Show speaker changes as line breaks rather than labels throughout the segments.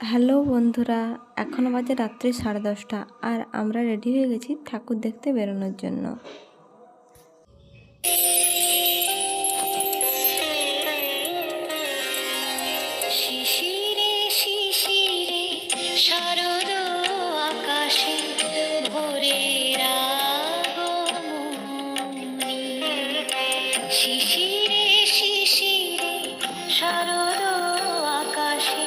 Hello বন্ধুরা, এখন বাজে রাত্রি 10:30 আর আমরা রেডি হয়ে গেছি ঠাকুর দেখতে বেরোনোর জন্য।
শিশিরে শিশিরে শারদ আকাশে ভোরের আগমনী। শিশিরে শিশিরে শারদ আকাশে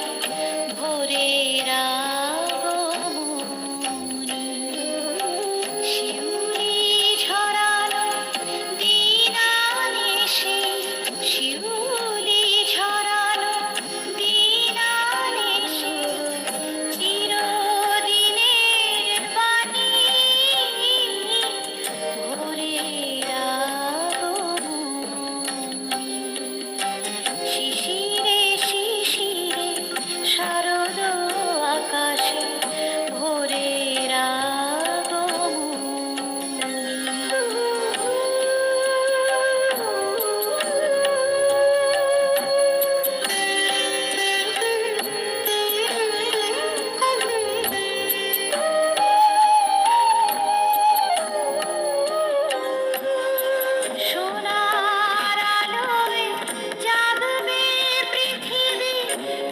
ভোরের আগমনী। শিউলি ঝরানো দিন আনিসে, শিউলি ঝরানো দিন আনিসে, চিরদিনের বাণী ভোরের আগমনী। শিশিরে শিশিরে শারদ আকাশে ভোরের সোনার আলোয় জাগবে পৃথিবী,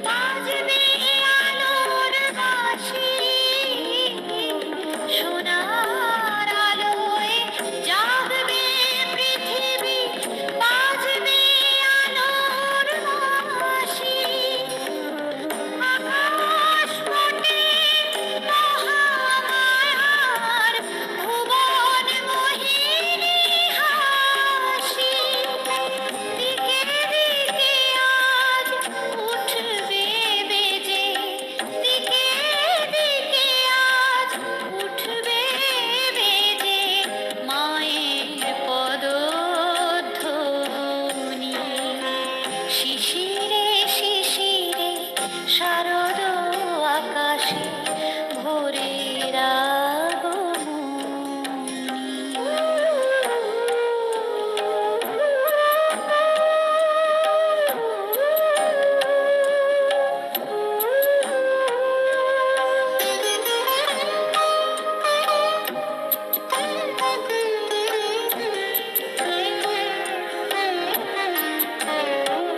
বাজবে আলোর বাঁশি। সোনার আলোয় জাগবে পৃথিবী, বাজবে আলোর বাঁশি। আকাশ পটে মহামায়ার ভুবন মোহিনী হাসি। দিকে দিকে আজ উঠবে বেজে, দিকে দিকে আজ উঠবে বেজে মায়ের পদধ্বনি। শিশির